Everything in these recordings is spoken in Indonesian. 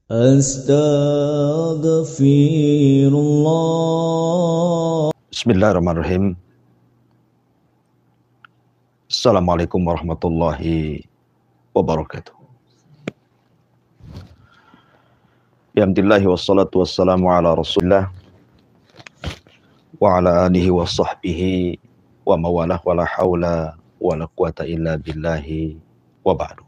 Astaghfirullah. Bismillahirrahmanirrahim. Assalamualaikum warahmatullahi wabarakatuh. Alhamdulillah wassalatu wassalamu ala rasulillah wa ala alihi wa sahbihi wa mawalah wa la hawla wa la quwata illa billahi wa ba'du.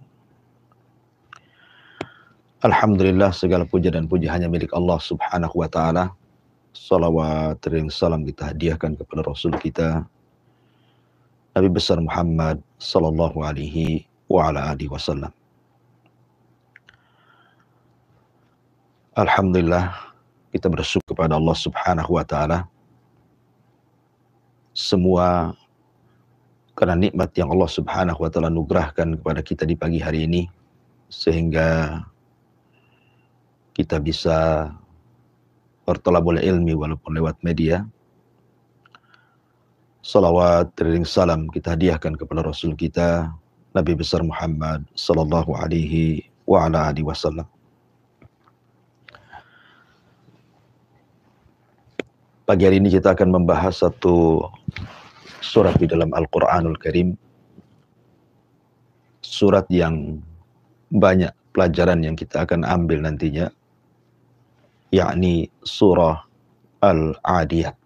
Alhamdulillah, segala puja dan puji hanya milik Allah subhanahu wa ta'ala. Salawat dan salam kita hadiahkan kepada Rasul kita Nabi besar Muhammad sallallahu alaihi wa ala alihi wasallam. Alhamdulillah, kita bersyukur kepada Allah subhanahu wa ta'ala semua karena nikmat yang Allah subhanahu wa ta'ala anugerahkan kepada kita di pagi hari ini, sehingga kita bisa bertolabul ilmi walaupun lewat media. Salawat dan salam kita hadiahkan kepada Rasul kita Nabi besar Muhammad sallallahu alaihi wa ala alihi wasallam. Pagi hari ini kita akan membahas satu surat di dalam Al-Quranul Karim. Surat yang banyak pelajaran yang kita akan ambil nantinya, yakni surah Al-Adiyat.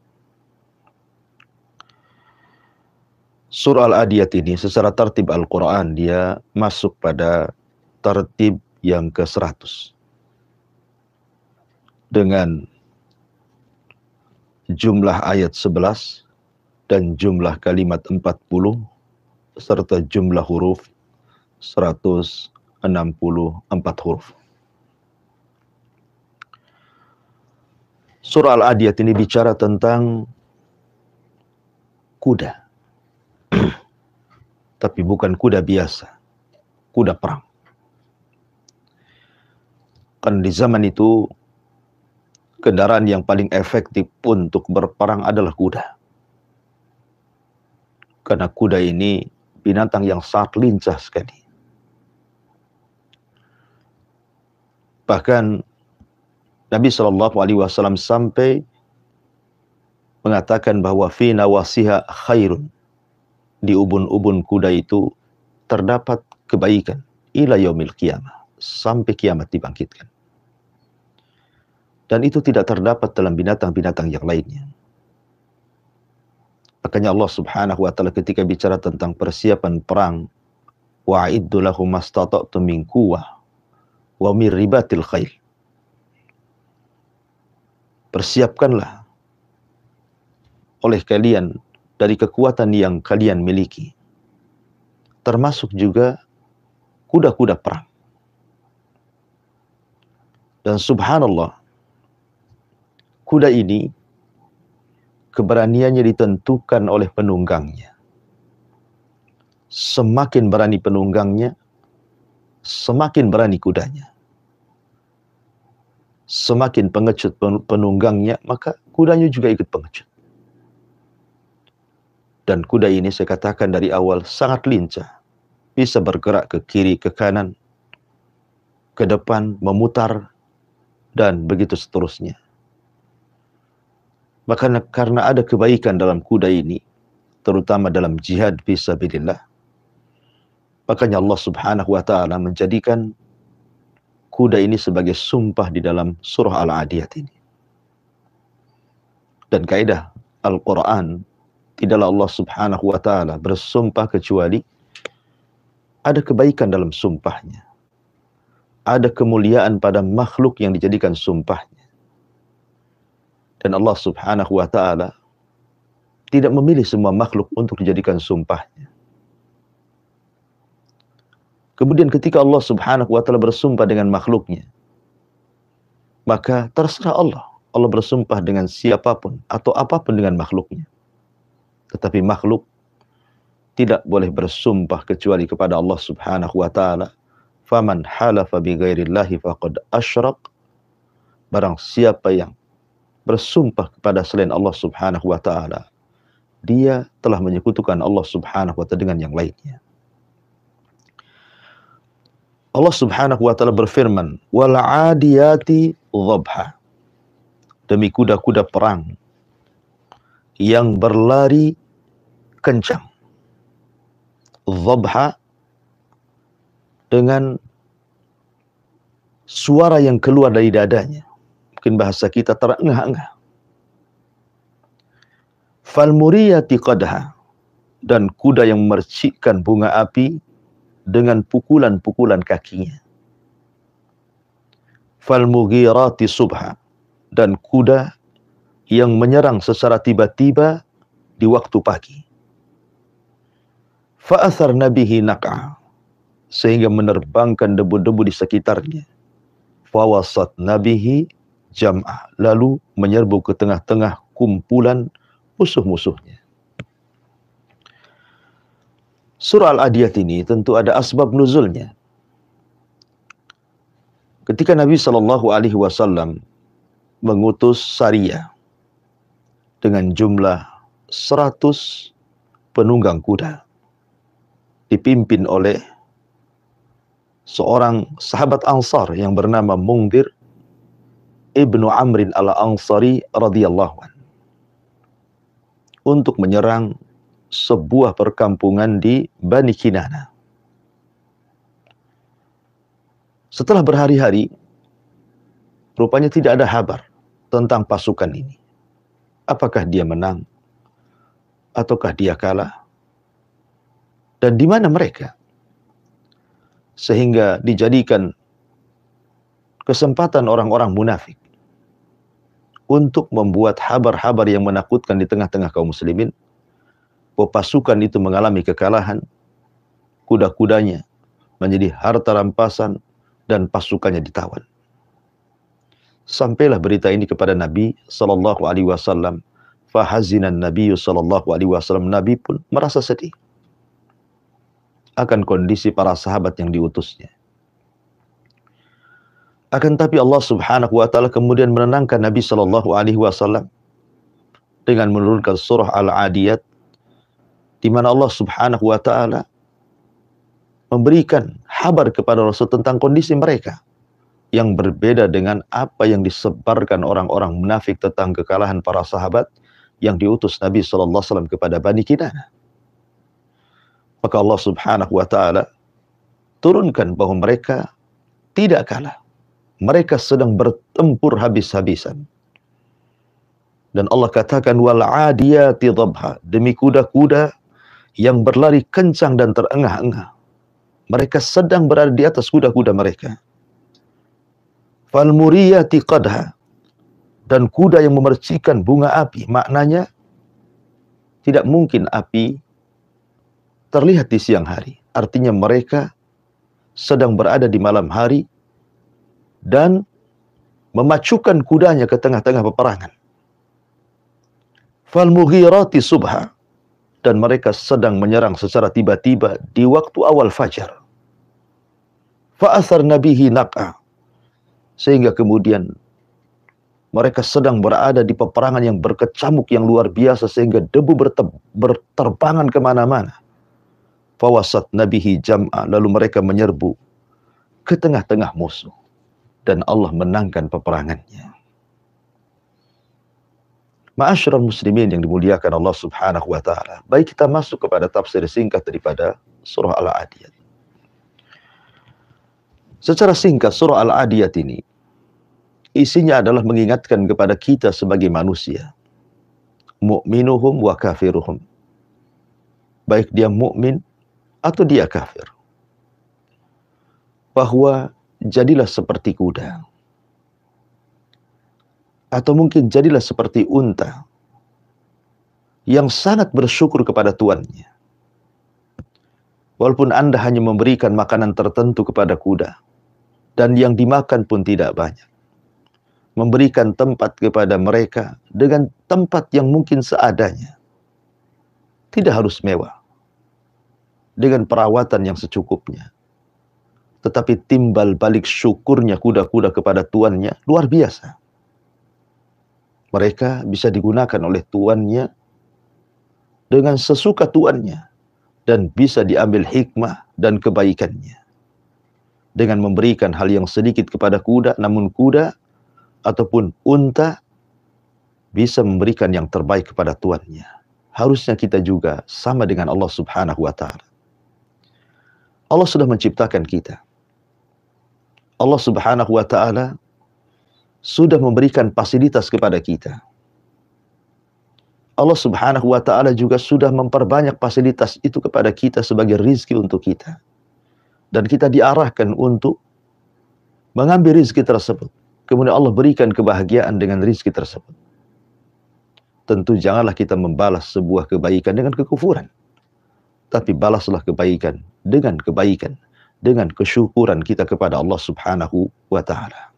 Surah Al-Adiyat ini secara tertib Al-Quran dia masuk pada tertib yang ke-100 dengan jumlah ayat 11 dan jumlah kalimat 40 serta jumlah huruf 164 huruf. Surah Al-Adiyat ini bicara tentang kuda. Tapi bukan kuda biasa, kuda perang. Kan di zaman itu kendaraan yang paling efektif untuk berperang adalah kuda. Karena kuda ini binatang yang sangat lincah sekali. Bahkan Nabi SAW sampai mengatakan bahwa fi nawasiha khairun. Di ubun-ubun kuda itu terdapat kebaikan ila yaumil qiyamah, sampai kiamat dibangkitkan. Dan itu tidak terdapat dalam binatang-binatang yang lainnya. Makanya Allah subhanahu wa ta'ala ketika bicara tentang persiapan perang, wa'iddu lahum mastata'tum min quwwah wa min ribatil khail. Persiapkanlah oleh kalian dari kekuatan yang kalian miliki, termasuk juga kuda-kuda perang. Dan subhanallah, kuda ini keberaniannya ditentukan oleh penunggangnya. Semakin berani penunggangnya, semakin berani kudanya. Semakin pengecut penunggangnya, maka kudanya juga ikut pengecut. Dan kuda ini saya katakan dari awal sangat lincah. Bisa bergerak ke kiri, ke kanan, ke depan, memutar, dan begitu seterusnya. Maka karena ada kebaikan dalam kuda ini, terutama dalam jihad fisabilillah, makanya Allah subhanahu wa ta'ala menjadikan kuda ini sebagai sumpah di dalam surah Al-Adiyat ini. Dan kaidah Al-Quran, tidaklah Allah subhanahu wa ta'ala bersumpah kecuali ada kebaikan dalam sumpahnya. Ada kemuliaan pada makhluk yang dijadikan sumpahnya. Dan Allah subhanahu wa ta'ala tidak memilih semua makhluk untuk dijadikan sumpahnya. Kemudian ketika Allah subhanahu wa ta'ala bersumpah dengan makhluknya, maka terserah Allah. Allah bersumpah dengan siapapun atau apapun dengan makhluknya. Tetapi makhluk tidak boleh bersumpah kecuali kepada Allah subhanahu wa ta'ala. Faman halafa bi ghairillahi faqad asyrak. Barang siapa yang bersumpah kepada selain Allah subhanahu wa ta'ala, dia telah menyekutukan Allah subhanahu wa ta'ala dengan yang lainnya. Allah Subhanahu wa taala berfirman, "Wal 'adiyati dhabha." Demi kuda-kuda perang yang berlari kencang. Dhabha dengan suara yang keluar dari dadanya. Mungkin bahasa kita terengah-engah. Fal muriyati qadha, dan kuda yang memercikkan bunga api dengan pukulan-pukulan kakinya. Fal mughirati subha, dan kuda yang menyerang secara tiba-tiba di waktu pagi. Fa'atharna bihi naq'a, sehingga menerbangkan debu-debu di sekitarnya. Fawasatna bihi jam'a, lalu menyerbu ke tengah-tengah kumpulan musuh-musuhnya. Surah Al-Adiyat ini tentu ada asbab nuzulnya. Ketika Nabi SAW mengutus Sariyah dengan jumlah 100 penunggang kuda, dipimpin oleh seorang sahabat Ansar yang bernama Mungdir ibnu Amrin al-Ansari radhiyallahu anhu, untuk menyerang sebuah perkampungan di Bani Kinana. Setelah berhari-hari, rupanya tidak ada kabar tentang pasukan ini. Apakah dia menang? Ataukah dia kalah? Dan di mana mereka? Sehingga dijadikan kesempatan orang-orang munafik untuk membuat habar-habar yang menakutkan di tengah-tengah kaum muslimin, bahwa pasukan itu mengalami kekalahan, kuda-kudanya menjadi harta rampasan, dan pasukannya ditawan. Sampailah berita ini kepada Nabi SAW. Fahazinan Nabi SAW. Nabi pun merasa sedih akan kondisi para sahabat yang diutusnya. Akan tapi Allah Subhanahu wa taala kemudian menenangkan Nabi SAW dengan menurunkan surah Al-Adiyat, di mana Allah Subhanahu wa taala memberikan kabar kepada Rasul tentang kondisi mereka yang berbeda dengan apa yang disebarkan orang-orang munafik tentang kekalahan para sahabat yang diutus Nabi SAW kepada Bani Kinana. Maka Allah Subhanahu wa taala turunkan bahwa mereka tidak kalah. Mereka sedang bertempur habis-habisan. Dan Allah katakan, wal 'adiyati dhabha, demi kuda-kuda yang berlari kencang dan terengah-engah. Mereka sedang berada di atas kuda-kuda mereka. Fal muriyati qadha, dan kuda yang memercikan bunga api. Maknanya, tidak mungkin api terlihat di siang hari. Artinya mereka sedang berada di malam hari dan memacukan kudanya ke tengah-tengah peperangan. Fal mughirati subha, dan mereka sedang menyerang secara tiba-tiba di waktu awal fajar. Fa'atharna bihi naq'a, sehingga kemudian mereka sedang berada di peperangan yang berkecamuk yang luar biasa, sehingga debu berterbangan kemana-mana. Fawasatna bihi jam'a, lalu mereka menyerbu ke tengah-tengah musuh, dan Allah menangkan peperangannya. Ma'asyiral muslimin yang dimuliakan Allah Subhanahu wa taala. Baik, kita masuk kepada tafsir singkat daripada surah Al-Adiyat. Secara singkat, surah Al-Adiyat ini isinya adalah mengingatkan kepada kita sebagai manusia, mu'minuhum wa kafiruhum, baik dia mukmin atau dia kafir, bahwa jadilah seperti kuda, atau mungkin jadilah seperti unta yang sangat bersyukur kepada tuannya. Walaupun Anda hanya memberikan makanan tertentu kepada kuda, dan yang dimakan pun tidak banyak, memberikan tempat kepada mereka dengan tempat yang mungkin seadanya, tidak harus mewah, dengan perawatan yang secukupnya, tetapi timbal balik syukurnya kuda-kuda kepada tuannya luar biasa. Mereka bisa digunakan oleh tuannya dengan sesuka tuannya, dan bisa diambil hikmah dan kebaikannya. dengan memberikan hal yang sedikit kepada kuda, namun kuda ataupun unta bisa memberikan yang terbaik kepada tuannya. Harusnya kita juga sama dengan Allah Subhanahu wa Ta'ala. Allah sudah menciptakan kita. Allah Subhanahu wa Ta'ala sudah memberikan fasilitas kepada kita. Allah Subhanahu wa Ta'ala juga sudah memperbanyak fasilitas itu kepada kita sebagai rizki untuk kita. Dan kita diarahkan untuk mengambil rizki tersebut. Kemudian Allah berikan kebahagiaan dengan rizki tersebut. Tentu janganlah kita membalas sebuah kebaikan dengan kekufuran. Tapi balaslah kebaikan, dengan kesyukuran kita kepada Allah Subhanahu wa Ta'ala.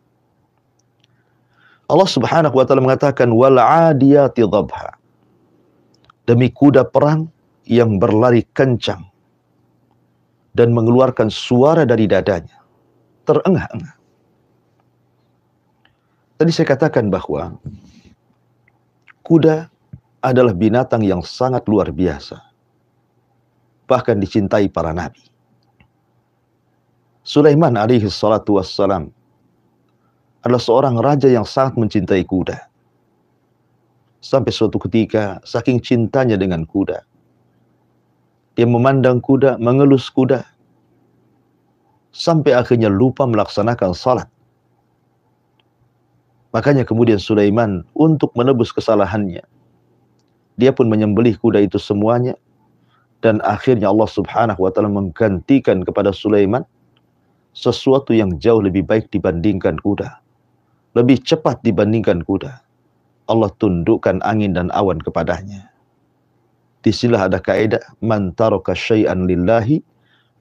Allah Subhanahu wa Ta'ala mengatakan, wal 'adiyati dhabha. Demi kuda perang yang berlari kencang dan mengeluarkan suara dari dadanya, terengah-engah. Tadi saya katakan bahwa kuda adalah binatang yang sangat luar biasa, bahkan dicintai para nabi. Sulaiman alaihi salatu wassalam adalah seorang raja yang sangat mencintai kuda. Sampai suatu ketika, saking cintanya dengan kuda, dia memandang kuda, mengelus kuda, sampai akhirnya lupa melaksanakan salat. Makanya kemudian Sulaiman untuk menebus kesalahannya, dia pun menyembelih kuda itu semuanya, dan akhirnya Allah Subhanahu wa Ta'ala menggantikan kepada Sulaiman sesuatu yang jauh lebih baik dibandingkan kuda, lebih cepat dibandingkan kuda. Allah tundukkan angin dan awan kepadanya. Disinilah ada kaidah, man taraka syai'an lillahi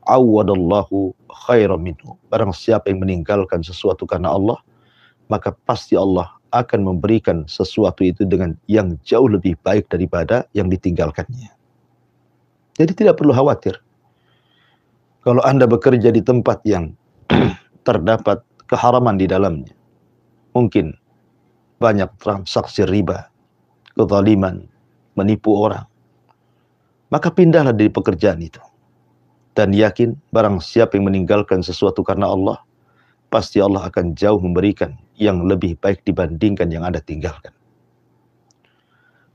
awadallahu khairan minhu. Barang siapa yang meninggalkan sesuatu karena Allah, maka pasti Allah akan memberikan sesuatu itu dengan yang jauh lebih baik daripada yang ditinggalkannya. Jadi tidak perlu khawatir. Kalau Anda bekerja di tempat yang terdapat keharaman di dalamnya, mungkin banyak transaksi riba, kezaliman, menipu orang, maka pindahlah dari pekerjaan itu. Dan yakin barang siapa yang meninggalkan sesuatu karena Allah, pasti Allah akan jauh memberikan yang lebih baik dibandingkan yang Anda tinggalkan.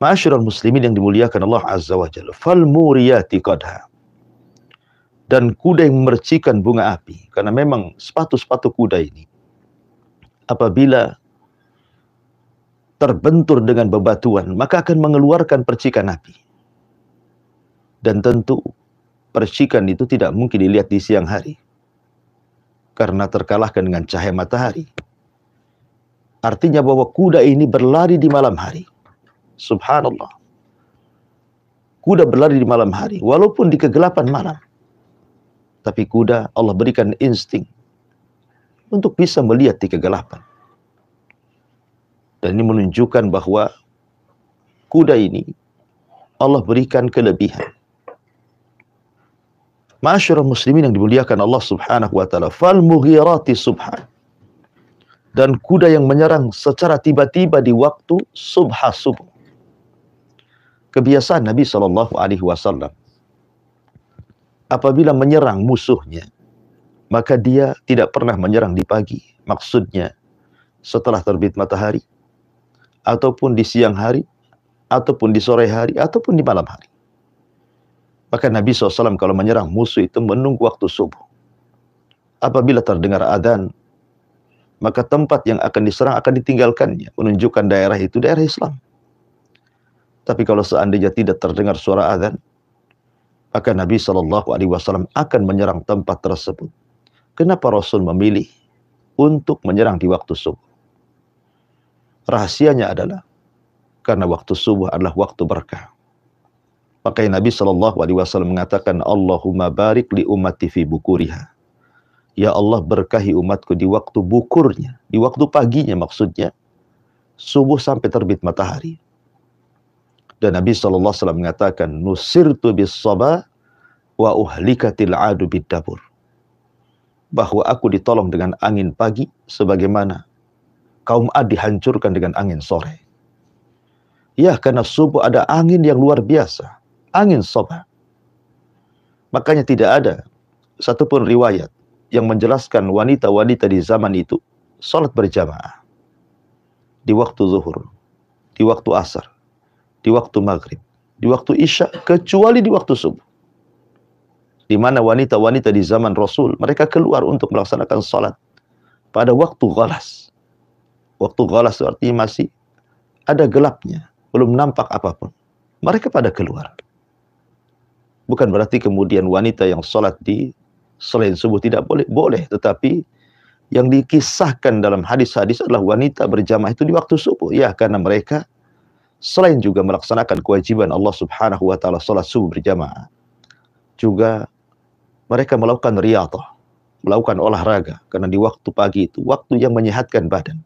Ma'asyiral muslimin yang dimuliakan Allah Azza wa Jalla, fal muriyati qadha. Dan kuda yang memercikan bunga api, karena memang sepatu-sepatu kuda ini apabila terbentur dengan bebatuan, maka akan mengeluarkan percikan api. Dan tentu percikan itu tidak mungkin dilihat di siang hari, karena terkalahkan dengan cahaya matahari. Artinya bahwa kuda ini berlari di malam hari. Subhanallah. Kuda berlari di malam hari, walaupun di kegelapan malam. Tapi kuda Allah berikan insting untuk bisa melihat di kegelapan. Dan ini menunjukkan bahwa kuda ini Allah berikan kelebihan. Ma'asyiral muslimin yang dimuliakan Allah Subhanahu wa Ta'ala, fal mughirati subhan. Dan kuda yang menyerang secara tiba-tiba di waktu subuh. Kebiasaan Nabi Shallallahu alaihi wasallam apabila menyerang musuhnya, maka dia tidak pernah menyerang di pagi. Maksudnya setelah terbit matahari, ataupun di siang hari, ataupun di sore hari, ataupun di malam hari. Maka Nabi SAW kalau menyerang musuh itu menunggu waktu subuh. Apabila terdengar adzan, maka tempat yang akan diserang akan ditinggalkannya, menunjukkan daerah itu daerah Islam. Tapi kalau seandainya tidak terdengar suara adzan, maka Nabi SAW akan menyerang tempat tersebut. Kenapa Rasul memilih untuk menyerang di waktu subuh? Rahasianya adalah karena waktu subuh adalah waktu berkah. Makanya Nabi SAW mengatakan, Allahumma barik li ummati fi bukuriha. Ya Allah, berkahi umatku di waktu bukurnya, di waktu paginya maksudnya, subuh sampai terbit matahari. Dan Nabi SAW mengatakan, nusirtu bis sabah wa uhlikatil adu bid dabur. Bahwa aku ditolong dengan angin pagi, sebagaimana kaum Ad dihancurkan dengan angin sore. Ya, karena subuh ada angin yang luar biasa. Angin sabah. Makanya tidak ada satupun riwayat yang menjelaskan wanita-wanita di zaman itu salat berjamaah di waktu zuhur, di waktu asar, di waktu maghrib, di waktu isya, kecuali di waktu subuh. Di mana wanita-wanita di zaman Rasul, mereka keluar untuk melaksanakan salat pada waktu ghalas. Waktu ghalas artinya masih ada gelapnya, belum nampak apapun. Mereka pada keluar. Bukan berarti kemudian wanita yang salat di selain subuh tidak boleh. Boleh, tetapi yang dikisahkan dalam hadis-hadis adalah wanita berjamaah itu di waktu subuh. Ya, karena mereka selain juga melaksanakan kewajiban Allah Subhanahu wa taala salat subuh berjamaah, juga mereka melakukan riyadhah, melakukan olahraga, karena di waktu pagi itu waktu yang menyehatkan badan.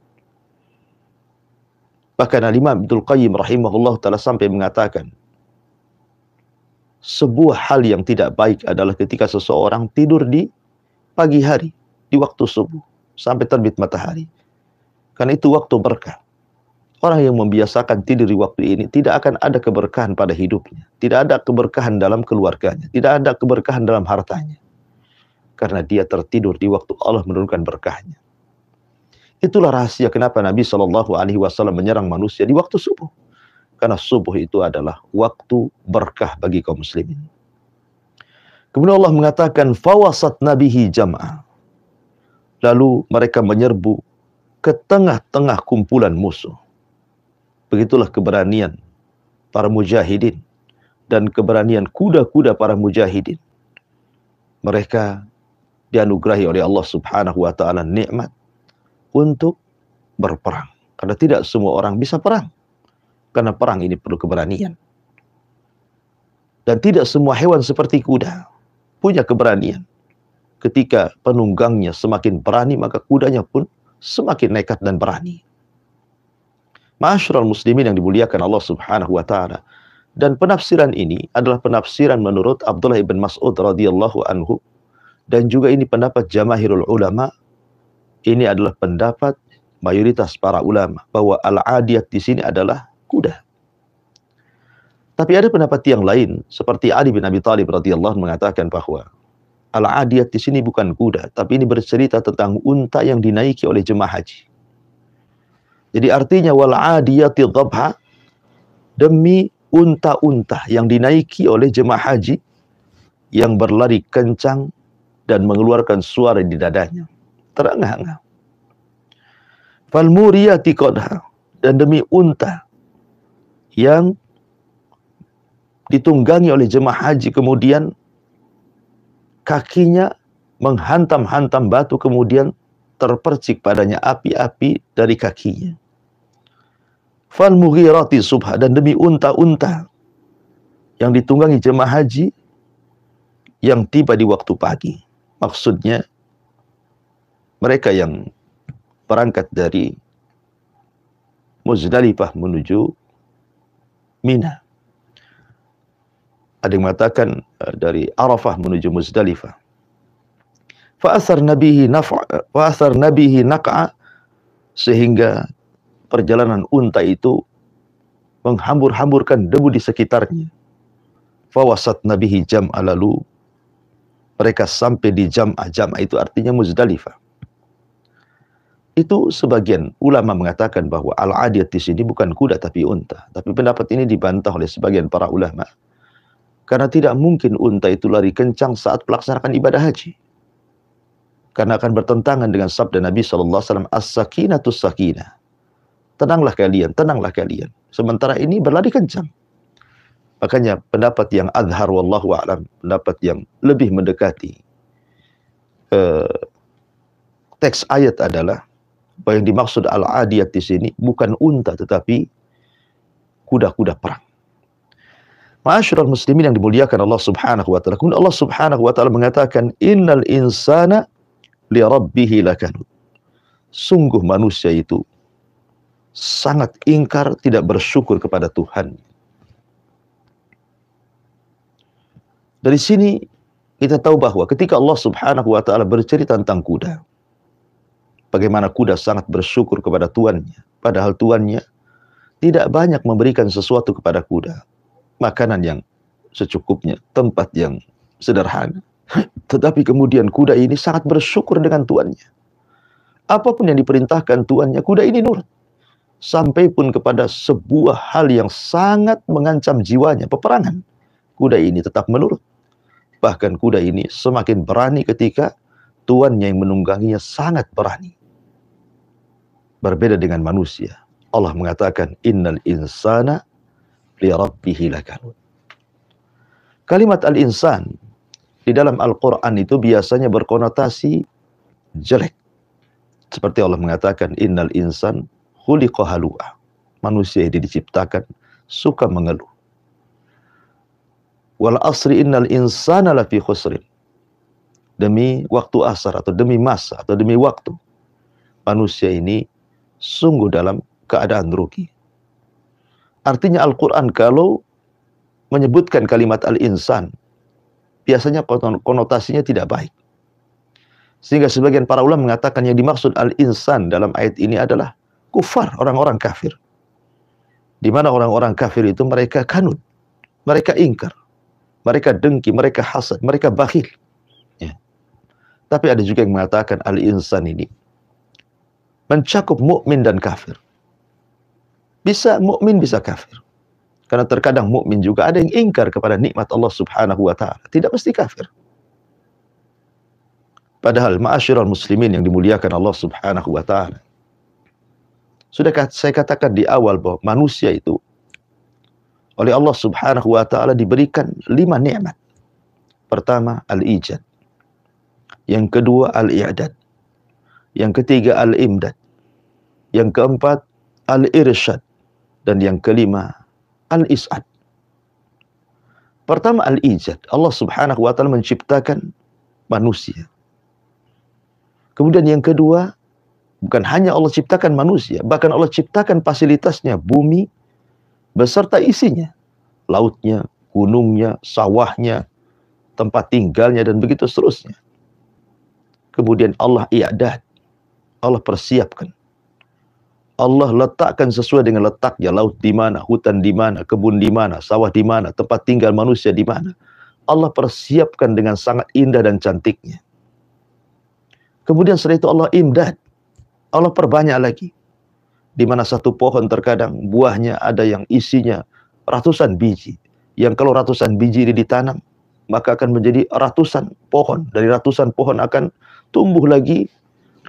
Bahkan Imam Ibnul Qayyim rahimahullah taala sampai mengatakan, sebuah hal yang tidak baik adalah ketika seseorang tidur di pagi hari, di waktu subuh, sampai terbit matahari. Karena itu waktu berkah. Orang yang membiasakan tidur di waktu ini tidak akan ada keberkahan pada hidupnya. Tidak ada keberkahan dalam keluarganya. Tidak ada keberkahan dalam hartanya. Karena dia tertidur di waktu Allah menurunkan berkahnya. Itulah rahasia kenapa Nabi SAW menyerang manusia di waktu subuh. Karena subuh itu adalah waktu berkah bagi kaum muslimin. Kemudian Allah mengatakan, fawasat nabihi jam'ah. Lalu mereka menyerbu ke tengah-tengah kumpulan musuh. Begitulah keberanian para mujahidin dan keberanian kuda-kuda para mujahidin. Mereka dianugerahi oleh Allah Subhanahu wa taala nikmat untuk berperang. Karena tidak semua orang bisa perang. Karena perang ini perlu keberanian. Dan tidak semua hewan seperti kuda punya keberanian. Ketika penunggangnya semakin berani, maka kudanya pun semakin nekat dan berani. Ma'asyiral muslimin yang dimuliakan Allah Subhanahu wa taala. Dan penafsiran ini adalah penafsiran menurut Abdullah ibn Mas'ud radhiyallahu anhu, dan juga ini pendapat jamaahirul ulama. Ini adalah pendapat mayoritas para ulama bahwa al-adiyat di sini adalah kuda. Tapi ada pendapat yang lain seperti Ali bin Abi Thalib radhiyallahu mengatakan bahwa al-adiyat di sini bukan kuda, tapi ini bercerita tentang unta yang dinaiki oleh jemaah haji. Jadi artinya wal adiyati dhabha, demi unta-unta yang dinaiki oleh jemaah haji yang berlari kencang dan mengeluarkan suara di dadanya, terengah-engah. Fal muriyati qadha, dan demi unta yang ditunggangi oleh jemaah haji kemudian kakinya menghantam-hantam batu, kemudian terpercik padanya api-api dari kakinya. Fal mughirati subha, dan demi unta-unta yang ditunggangi jemaah haji yang tiba di waktu pagi. Maksudnya mereka yang berangkat dari Muzdalifah menuju Mina. Ada yang mengatakan dari Arafah menuju Muzdalifah. Fa'asar nabihi naq'a, sehingga perjalanan unta itu menghambur-hamburkan debu di sekitarnya. Fawasat nabihi jam'a, lalu mereka sampai di jam'ah. Jam'ah itu artinya Muzdalifah. Itu sebagian ulama mengatakan bahwa al-adiyat di sini bukan kuda tapi unta. Tapi pendapat ini dibantah oleh sebagian para ulama. Karena tidak mungkin unta itu lari kencang saat melaksanakan ibadah haji. Karena akan bertentangan dengan sabda Nabi SAW, as-sakinatus sakinah. Tenanglah kalian, tenanglah kalian. Sementara ini berlari kencang. Makanya pendapat yang adhar wallahu a'lam, pendapat yang lebih mendekati teks ayat adalah bahwa yang dimaksud al-adiyat di sini bukan unta tetapi kuda-kuda perang. Ma'asyiral muslimin yang dimuliakan Allah Subhanahu wa taala. Kemudian Allah Subhanahu wa taala mengatakan, innal insana li rabbih lakanud. Sungguh manusia itu sangat ingkar, tidak bersyukur kepada Tuhan. Dari sini kita tahu bahwa ketika Allah Subhanahu wa taala bercerita tentang kuda, bagaimana kuda sangat bersyukur kepada tuannya, padahal tuannya tidak banyak memberikan sesuatu kepada kuda. Makanan yang secukupnya, tempat yang sederhana. Tetapi kemudian kuda ini sangat bersyukur dengan tuannya. Apapun yang diperintahkan tuannya, kuda ini nurut. Sampai pun kepada sebuah hal yang sangat mengancam jiwanya, peperangan, kuda ini tetap menurut. Bahkan kuda ini semakin berani ketika tuannya yang menungganginya sangat berani. Berbeda dengan manusia. Allah mengatakan, innal insana li rabbihi lakanut. Kalimat al-insan di dalam Al-Quran itu biasanya berkonotasi jelek. Seperti Allah mengatakan, innal insan khuliqa halu'a. Manusia ini diciptakan suka mengeluh. Wal asri innal insana lafi khusrin. Demi waktu asar atau demi masa atau demi waktu, manusia ini sungguh dalam keadaan rugi. Artinya Al-Quran kalau menyebutkan kalimat al-insan, biasanya konotasinya tidak baik. Sehingga sebagian para ulama mengatakan yang dimaksud al-insan dalam ayat ini adalah kufar, orang-orang kafir. Di mana orang-orang kafir itu mereka kanut, mereka ingkar, mereka dengki, mereka hasad, mereka bakhil. Ya. Tapi ada juga yang mengatakan al-insan ini mencakup mukmin dan kafir. Bisa mukmin, bisa kafir. Karena terkadang mukmin juga ada yang ingkar kepada nikmat Allah Subhanahu wa taala, tidak mesti kafir. Padahal ma'asyiral muslimin yang dimuliakan Allah Subhanahu wa taala, sudah saya katakan di awal bahwa manusia itu oleh Allah Subhanahu wa taala diberikan 5 nikmat. Pertama, al-ijad. Yang kedua, al-i'dad. Yang ketiga, al-imdad. Yang keempat, al-irsyad. Dan yang kelima, al-is'ad. Pertama, al-ijad. Allah Subhanahu wa taala menciptakan manusia. Kemudian yang kedua, bukan hanya Allah ciptakan manusia, bahkan Allah ciptakan fasilitasnya, bumi beserta isinya, lautnya, gunungnya, sawahnya, tempat tinggalnya, dan begitu seterusnya. Kemudian Allah i'dad, Allah persiapkan, Allah letakkan sesuai dengan letaknya, laut di mana, hutan di mana, kebun di mana, sawah di mana, tempat tinggal manusia di mana. Allah persiapkan dengan sangat indah dan cantiknya. Kemudian setelah itu Allah imdad, Allah perbanyak lagi. Di mana satu pohon terkadang buahnya ada yang isinya ratusan biji. Yang kalau ratusan biji ini ditanam, maka akan menjadi ratusan pohon. Dari ratusan pohon akan tumbuh lagi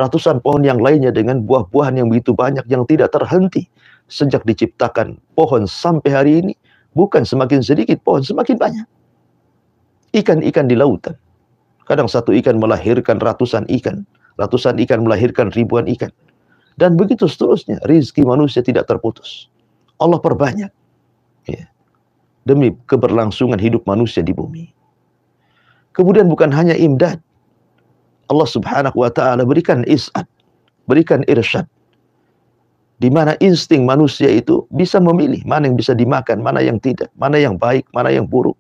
ratusan pohon yang lainnya dengan buah-buahan yang begitu banyak yang tidak terhenti. Sejak diciptakan pohon sampai hari ini, bukan semakin sedikit pohon, semakin banyak. Ikan-ikan di lautan. Kadang satu ikan melahirkan ratusan ikan melahirkan ribuan ikan. Dan begitu seterusnya, rizki manusia tidak terputus. Allah perbanyak. Ya. Demi keberlangsungan hidup manusia di bumi. Kemudian bukan hanya imdad. Allah Subhanahu wa ta'ala berikan is'ad, berikan irsyad. Di mana insting manusia itu bisa memilih mana yang bisa dimakan, mana yang tidak, mana yang baik, mana yang buruk,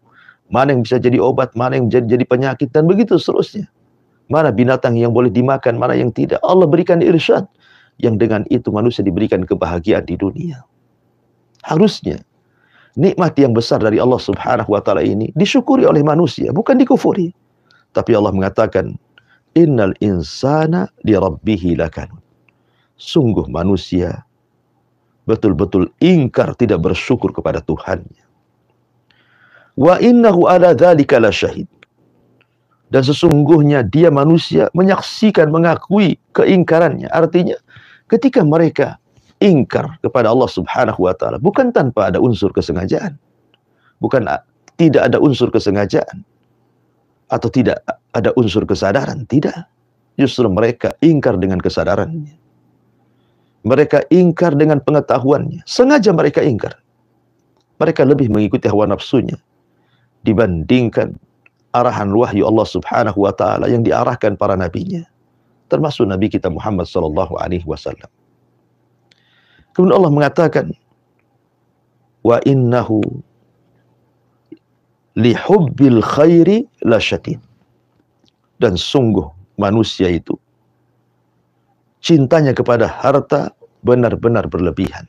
mana yang bisa jadi obat, mana yang jadi penyakit, dan begitu seterusnya. Mana binatang yang boleh dimakan, mana yang tidak. Allah berikan irsyad, yang dengan itu manusia diberikan kebahagiaan di dunia. Harusnya nikmat yang besar dari Allah Subhanahu wa ta'ala ini disyukuri oleh manusia, bukan dikufuri. Tapi Allah mengatakan, innal insana li rabbihi lakanut. Sungguh manusia betul-betul ingkar, tidak bersyukur kepada Tuhannya. Wa innahu ala dzalika lasyahid. Dan sesungguhnya dia manusia menyaksikan, mengakui keingkarannya. Artinya ketika mereka ingkar kepada Allah Subhanahu wa ta'ala, bukan tanpa ada unsur kesengajaan. Bukan tidak ada unsur kesengajaan. Atau tidak ada unsur kesadaran. Tidak. Justru mereka ingkar dengan kesadarannya. Mereka ingkar dengan pengetahuannya. Sengaja mereka ingkar. Mereka lebih mengikuti hawa nafsunya dibandingkan arahan wahyu Allah Subhanahu wa ta'ala yang diarahkan para nabinya, termasuk Nabi kita Muhammad sallallahu alaihi wasallam. Kemudian Allah mengatakan, wa innahu lihubbil khairi lasyadid. Dan sungguh manusia itu cintanya kepada harta benar-benar berlebihan.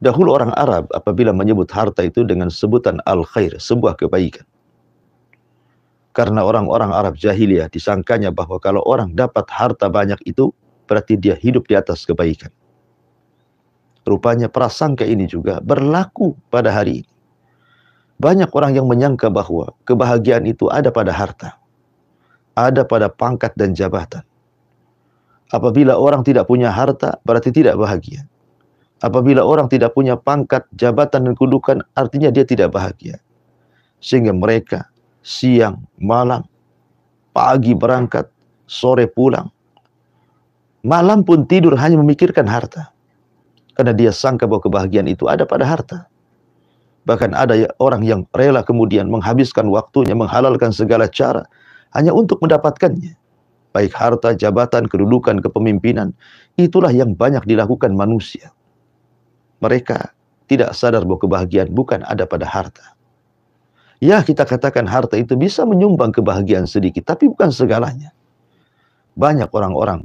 Dahulu orang Arab apabila menyebut harta itu dengan sebutan al-khair, sebuah kebaikan. Karena orang-orang Arab jahiliyah disangkanya bahwa kalau orang dapat harta banyak itu berarti dia hidup di atas kebaikan. Rupanya prasangka ini juga berlaku pada hari ini. Banyak orang yang menyangka bahwa kebahagiaan itu ada pada harta, ada pada pangkat dan jabatan. Apabila orang tidak punya harta, berarti tidak bahagia. Apabila orang tidak punya pangkat, jabatan, dan kedudukan, artinya dia tidak bahagia. Sehingga mereka siang, malam, pagi berangkat, sore pulang. Malam pun tidur hanya memikirkan harta. Karena dia sangka bahwa kebahagiaan itu ada pada harta. Bahkan ada orang yang rela kemudian menghabiskan waktunya, menghalalkan segala cara hanya untuk mendapatkannya. Baik harta, jabatan, kedudukan, kepemimpinan. Itulah yang banyak dilakukan manusia. Mereka tidak sadar bahwa kebahagiaan bukan ada pada harta. Ya, kita katakan harta itu bisa menyumbang kebahagiaan sedikit, tapi bukan segalanya. Banyak orang-orang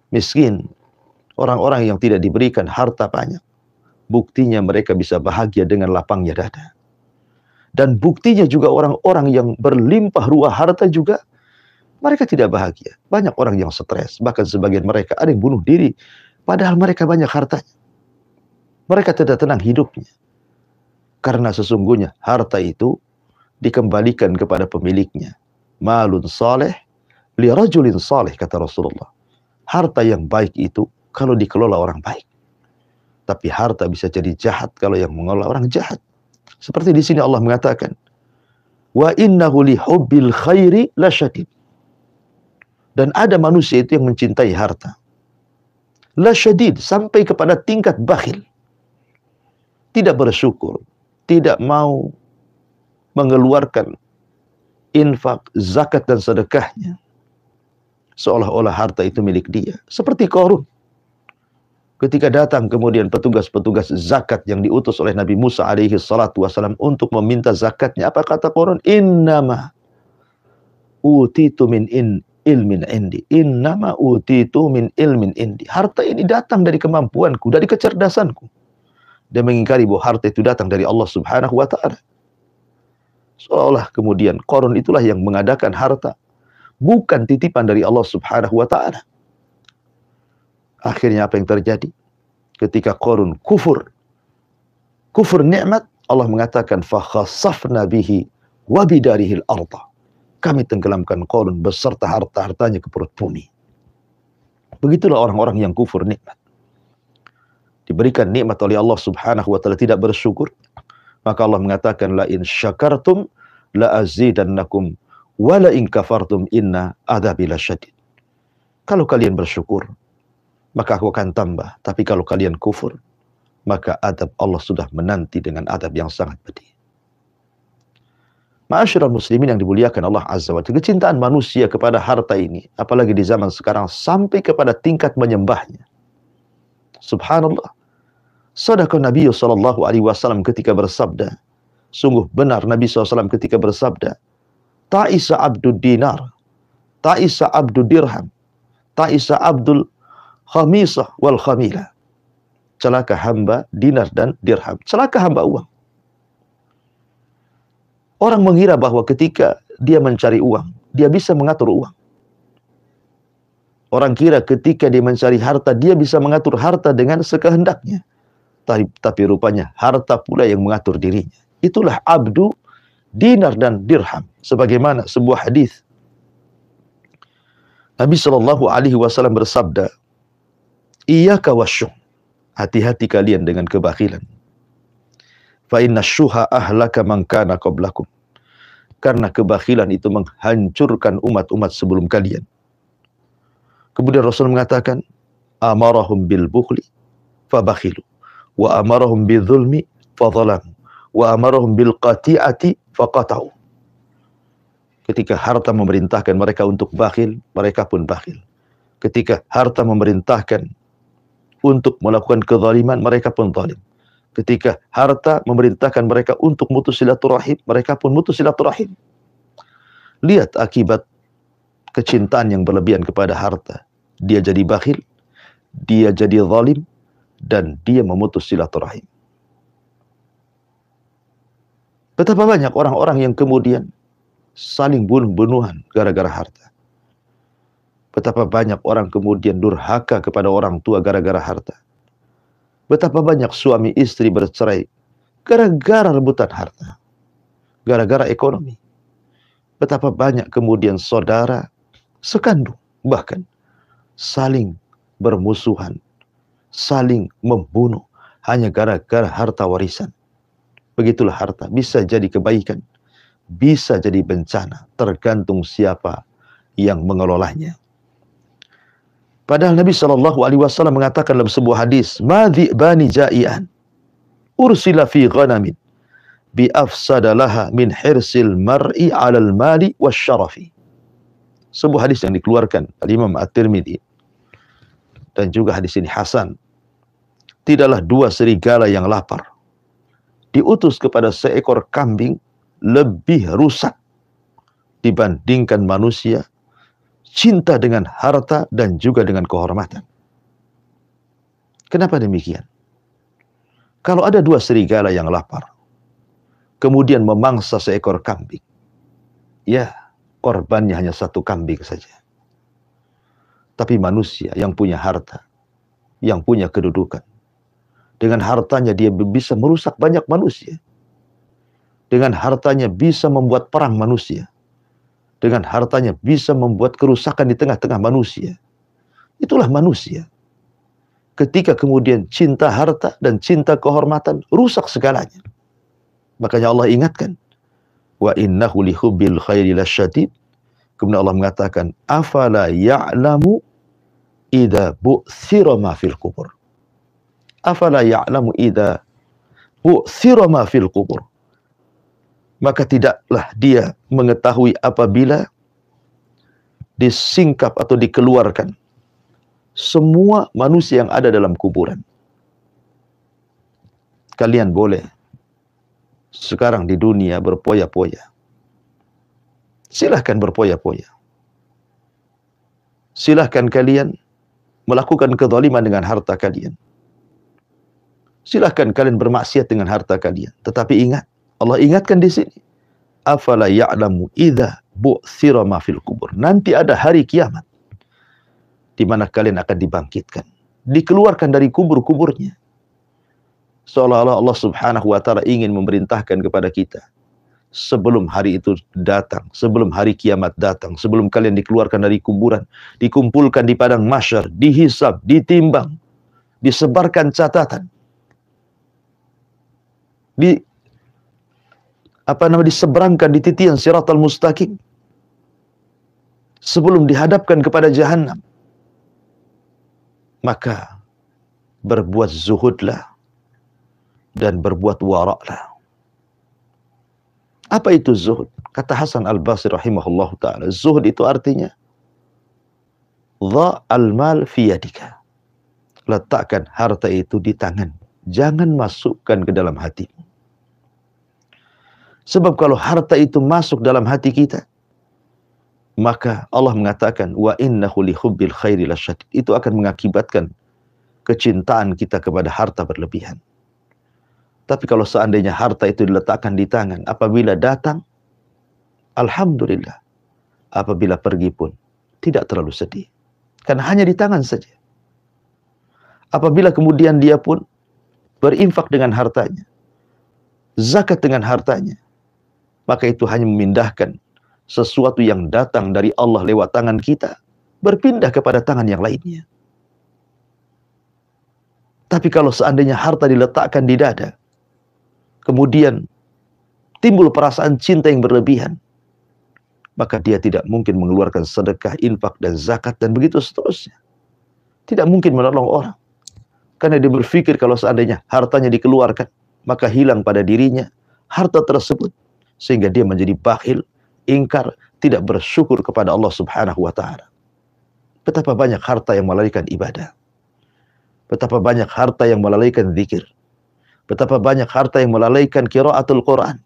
miskin, orang-orang yang tidak diberikan harta banyak. Buktinya mereka bisa bahagia dengan lapangnya dada. Dan buktinya juga orang-orang yang berlimpah ruah harta juga, mereka tidak bahagia. Banyak orang yang stres, bahkan sebagian mereka ada yang bunuh diri, padahal mereka banyak hartanya. Mereka tidak tenang hidupnya. Karena sesungguhnya harta itu dikembalikan kepada pemiliknya. Malun saleh li rajulin saleh, kata Rasulullah. Harta yang baik itu kalau dikelola orang baik. Tapi harta bisa jadi jahat kalau yang mengelola orang jahat. Seperti di sini Allah mengatakan, wa innahu li hubbil khairi lasyadid. Dan ada manusia itu yang mencintai harta. Lasyadid, sampai kepada tingkat bakhil. Tidak bersyukur, tidak mau mengeluarkan infak, zakat dan sedekahnya. Seolah-olah harta itu milik dia. Seperti Qarun. Ketika datang kemudian petugas-petugas zakat yang diutus oleh Nabi Musa alaihi salatu wasalam untuk meminta zakatnya. Apa kata Qarun? Innama utitu min ilmin indi. Innama utitu min ilmin indi. Harta ini datang dari kemampuanku, dari kecerdasanku. Dia mengingkari bahwa harta itu datang dari Allah subhanahu wa ta'ala. Seolah kemudian Qarun itulah yang mengadakan harta, bukan titipan dari Allah subhanahu wa ta'ala. Akhirnya apa yang terjadi? Ketika Qarun kufur nikmat, Allah mengatakan fakhasafna bihi wa bidarihil arda. Kami tenggelamkan Qarun beserta harta-hartanya ke perut bumi. Begitulah orang-orang yang kufur nikmat. Diberikan nikmat oleh Allah subhanahu wa ta'ala tidak bersyukur, maka Allah mengatakan la in syakartum la azidannakum wa la in kafartum inna adzabi lasyadid. Kalau kalian bersyukur, maka aku akan tambah. Tapi kalau kalian kufur, maka adab Allah sudah menanti dengan adab yang sangat pedih. Ma'asyiral muslimin yang dimuliakan Allah Azza wa Jalla, kecintaan manusia kepada harta ini, apalagi di zaman sekarang, sampai kepada tingkat menyembahnya. Subhanallah. Sadaqah Nabi sallallahu alaihi wasallam ketika bersabda, sungguh benar Nabi SAW ketika bersabda, ta'isa abdud dinar, ta'isa abdud dirham, ta'isa abdul khamisah wal khamilah. Celaka hamba dinar dan dirham. Celaka hamba uang. Orang mengira bahwa ketika dia mencari uang, dia bisa mengatur uang. Orang kira ketika dia mencari harta, dia bisa mengatur harta dengan sekehendaknya. Tapi rupanya harta pula yang mengatur dirinya. Itulah abdu dinar dan dirham. Sebagaimana sebuah hadis Nabi Shallallahu Alaihi Wasallam bersabda, iyyaka wasyuh, hati-hati kalian dengan kebakhilan. Fa inna syuha ahlaka man kana qablakum. Karena kebakhilan itu menghancurkan umat-umat sebelum kalian. Kemudian Rasul mengatakan, amarahum bil bukhli fabakhilu, wa amarahum bil zulmi fadhalamu, wa amarahum bil qati'ati faqata'u. Ketika harta memerintahkan mereka untuk bakhil, mereka pun bakhil. Ketika harta memerintahkan untuk melakukan kezaliman, mereka pun zalim. Ketika harta memerintahkan mereka untuk mutus silaturahim, mereka pun mutus silaturahim. Lihat akibat kecintaan yang berlebihan kepada harta. Dia jadi bakhil, dia jadi zalim, dan dia memutus silaturahim. Betapa banyak orang-orang yang kemudian saling bunuh-bunuhan gara-gara harta. Betapa banyak orang kemudian durhaka kepada orang tua gara-gara harta. Betapa banyak suami istri bercerai gara-gara rebutan harta, gara-gara ekonomi. Betapa banyak kemudian saudara sekandung bahkan saling bermusuhan, saling membunuh hanya gara-gara harta warisan. Begitulah harta, bisa jadi kebaikan, bisa jadi bencana, tergantung siapa yang mengelolanya. Padahal Nabi SAW mengatakan dalam sebuah hadis, "Madhi'bani ja'ian ursila fi ghanamin bi afsadalaha min hirsil mar'i 'alal mali wasyarafi." Sebuah hadis yang dikeluarkan Imam At-Tirmidzi, dan juga hadis ini hasan. Tidaklah dua serigala yang lapar diutus kepada seekor kambing lebih rusak dibandingkan manusia cinta dengan harta dan juga dengan kehormatan. Kenapa demikian? Kalau ada dua serigala yang lapar, kemudian memangsa seekor kambing, ya, korbannya hanya satu kambing saja. Tapi manusia yang punya harta, yang punya kedudukan, dengan hartanya dia bisa merusak banyak manusia. Dengan hartanya bisa membuat perang manusia. Dengan hartanya bisa membuat kerusakan di tengah-tengah manusia. Itulah manusia. Ketika kemudian cinta harta dan cinta kehormatan rusak segalanya. Makanya Allah ingatkan, wa innahu lihubbil khairi lasyadid. Kemudian Allah mengatakan, afala ya'lamu idza bu'thira ma fil qubur. Afala ya'lamu idza bu'thira ma fil qubur. Maka tidaklah dia mengetahui apabila disingkap atau dikeluarkan semua manusia yang ada dalam kuburan. Kalian boleh sekarang di dunia berpoya-poya. Silahkan berpoya-poya. Silahkan kalian melakukan kezaliman dengan harta kalian. Silahkan kalian bermaksiat dengan harta kalian. Tetapi ingat, Allah ingatkan di sini, afala ya'lamu idza bu'thira ma fil kubur. Nanti ada hari kiamat di mana kalian akan dibangkitkan, dikeluarkan dari kubur-kuburnya. Seolah-olah Allah Subhanahu wa taala ingin memerintahkan kepada kita, sebelum hari itu datang, sebelum hari kiamat datang, sebelum kalian dikeluarkan dari kuburan, dikumpulkan di padang mahsyar, dihisab, ditimbang, disebarkan catatan, diseberangkan di titian siratal mustaqim, sebelum dihadapkan kepada jahanam. Maka berbuat zuhudlah dan berbuat waraklah. Apa itu zuhud? Kata Hasan Al-Basri rahimahullah ta'ala, zuhud itu artinya dha'al mal fi yadika. Letakkan harta itu di tangan, jangan masukkan ke dalam hatimu. Sebab kalau harta itu masuk dalam hati kita, maka Allah mengatakan, wa innahu lihubbil khairi lasyadid. Itu akan mengakibatkan kecintaan kita kepada harta berlebihan. Tapi kalau seandainya harta itu diletakkan di tangan, apabila datang, alhamdulillah. Apabila pergi pun, tidak terlalu sedih. Karena hanya di tangan saja. Apabila kemudian dia pun berinfak dengan hartanya, zakat dengan hartanya, maka itu hanya memindahkan sesuatu yang datang dari Allah lewat tangan kita, berpindah kepada tangan yang lainnya. Tapi kalau seandainya harta diletakkan di dada, kemudian timbul perasaan cinta yang berlebihan, maka dia tidak mungkin mengeluarkan sedekah, infak, dan zakat, dan begitu seterusnya. Tidak mungkin menolong orang. Karena dia berpikir kalau seandainya hartanya dikeluarkan, maka hilang pada dirinya harta tersebut. Sehingga dia menjadi bakhil, ingkar, tidak bersyukur kepada Allah Subhanahu wa ta'ala. Betapa banyak harta yang melalaikan ibadah. Betapa banyak harta yang melalaikan zikir. Betapa banyak harta yang melalaikan qiraatul Quran.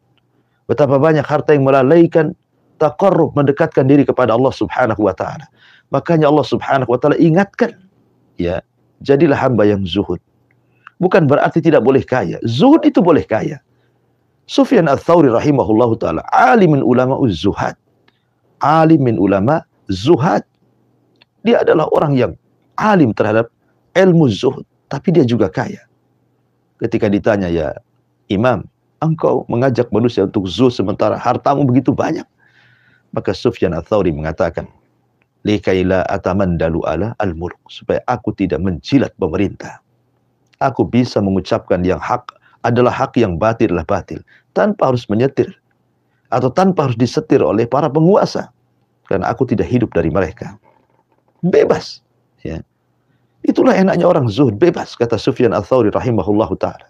Betapa banyak harta yang melalaikan taqarrub, mendekatkan diri kepada Allah Subhanahu wa ta'ala. Makanya Allah Subhanahu wa ta'ala ingatkan, ya, jadilah hamba yang zuhud. Bukan berarti tidak boleh kaya. Zuhud itu boleh kaya. Sufyan Ats-Tsauri rahimahullahu ta'ala, alimin ulama uz-zuhad. alim min ulama zuhad. Dia adalah orang yang alim terhadap ilmu zuhud, tapi dia juga kaya. Ketika ditanya, ya Imam, engkau mengajak manusia untuk zuhud sementara hartamu begitu banyak. Maka Sufyan Ats-Tsauri mengatakan, likaila atamandalu ala al-mulk, supaya aku tidak menjilat pemerintah. Aku bisa mengucapkan yang hak adalah hak, yang batil adalah batil, tanpa harus menyetir atau tanpa harus disetir oleh para penguasa, karena aku tidak hidup dari mereka. Bebas, ya. Itulah enaknya orang zuhud, bebas, kata Sufyan Ats-Tsauri rahimahullahu ta'ala.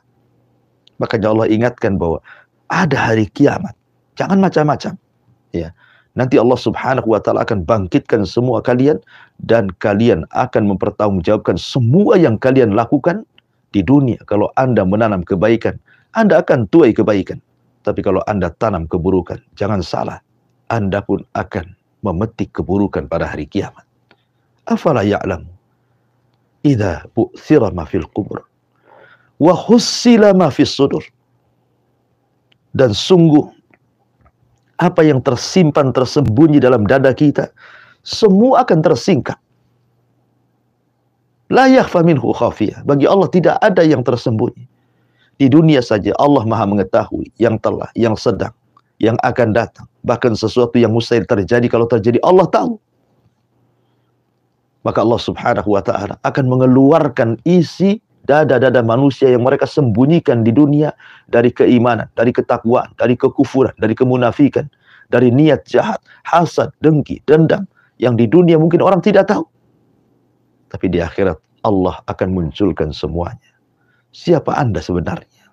Makanya Allah ingatkan bahwa ada hari kiamat, jangan macam-macam, ya. Nanti Allah subhanahu wa ta'ala akan bangkitkan semua kalian, dan kalian akan mempertanggungjawabkan semua yang kalian lakukan di dunia. Kalau Anda menanam kebaikan, Anda akan tuai kebaikan. Tapi kalau Anda tanam keburukan, jangan salah, Anda pun akan memetik keburukan pada hari kiamat. Afala ya'lamu idza bu'thira ma fil qubur wa hussila ma fis sudur. Dan sungguh apa yang tersimpan, tersembunyi dalam dada kita, semua akan tersingkap. La yakhfa minhu khafiyah. Bagi Allah tidak ada yang tersembunyi. Di dunia saja Allah Maha mengetahui yang telah, yang sedang, yang akan datang. Bahkan sesuatu yang mustahil terjadi, kalau terjadi Allah tahu. Maka Allah subhanahu wa ta'ala akan mengeluarkan isi dada-dada manusia yang mereka sembunyikan di dunia, dari keimanan, dari ketakwaan, dari kekufuran, dari kemunafikan, dari niat jahat, hasad, dengki, dendam, yang di dunia mungkin orang tidak tahu. Tapi di akhirat Allah akan munculkan semuanya. Siapa Anda sebenarnya?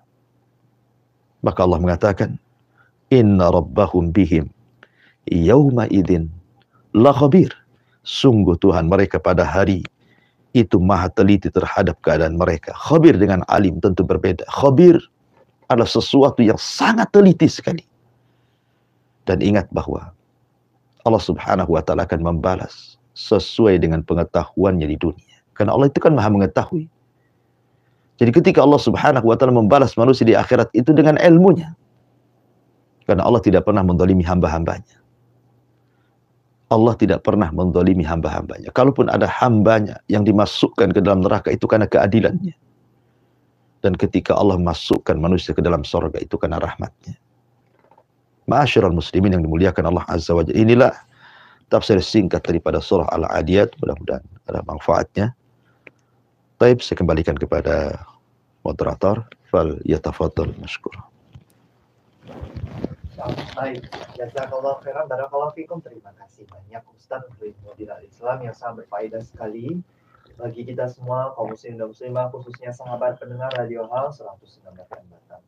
Maka Allah mengatakan, inna rabbahum bihim yawma idzin la khabir. Sungguh Tuhan mereka pada hari itu maha teliti terhadap keadaan mereka. Khabir dengan alim tentu berbeda. Khabir adalah sesuatu yang sangat teliti sekali. Dan ingat bahwa Allah subhanahu wa ta'ala akan membalas sesuai dengan pengetahuannya di dunia. Karena Allah itu kan maha mengetahui. Jadi ketika Allah subhanahu wa ta'ala membalas manusia di akhirat itu dengan ilmunya. Karena Allah tidak pernah mendolimi hamba-hambanya. Allah tidak pernah mendolimi hamba-hambanya. Kalaupun ada hambanya yang dimasukkan ke dalam neraka, itu karena keadilannya. Dan ketika Allah masukkan manusia ke dalam surga, itu karena rahmatnya. Ma'asyiral muslimin yang dimuliakan Allah Azza wa Jalla. Inilah tafsir singkat daripada surah Al-Adiyat. Mudah-mudahan ada manfaatnya. Baik, saya kembalikan kepada moderator. Fal yatafadhal mashkur. Baik, jazakallahu khairan, barakallahu fikum. Terima kasih banyak Ustaz untuk ilmu Islam yang sangat berfaedah sekali bagi kita semua kaum muslim dan muslimah, khususnya sahabat pendengar Radio Hal 106 FM Batam.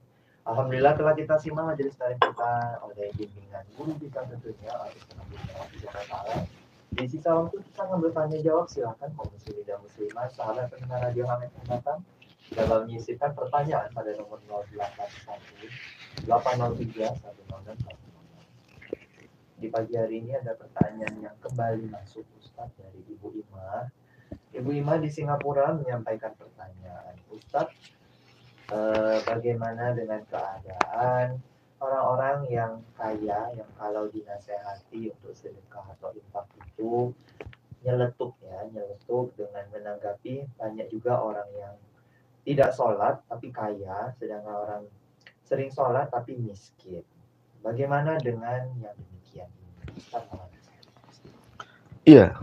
Alhamdulillah telah kita simak majelis taklim kita oleh bimbingan guru kita tentunya Al-Ustaz. Di sisa waktu kita akan bertanya jawab, silakan kaum muslim dan muslimah sahabat pendengar Radio Hal FM Batam dalam menyisipkan pertanyaan pada nomor 081 803 106. Di pagi hari ini ada pertanyaan yang kembali masuk Ustaz dari Ibu Ima. Ibu Ima di Singapura menyampaikan pertanyaan, Ustaz, bagaimana dengan keadaan orang-orang yang kaya yang kalau dinasehati untuk sedekah atau infak itu nyeletuk dengan menanggapi banyak juga orang yang tidak sholat tapi kaya, sedangkan orang sering sholat tapi miskin. Bagaimana dengan yang demikian ini? Iya.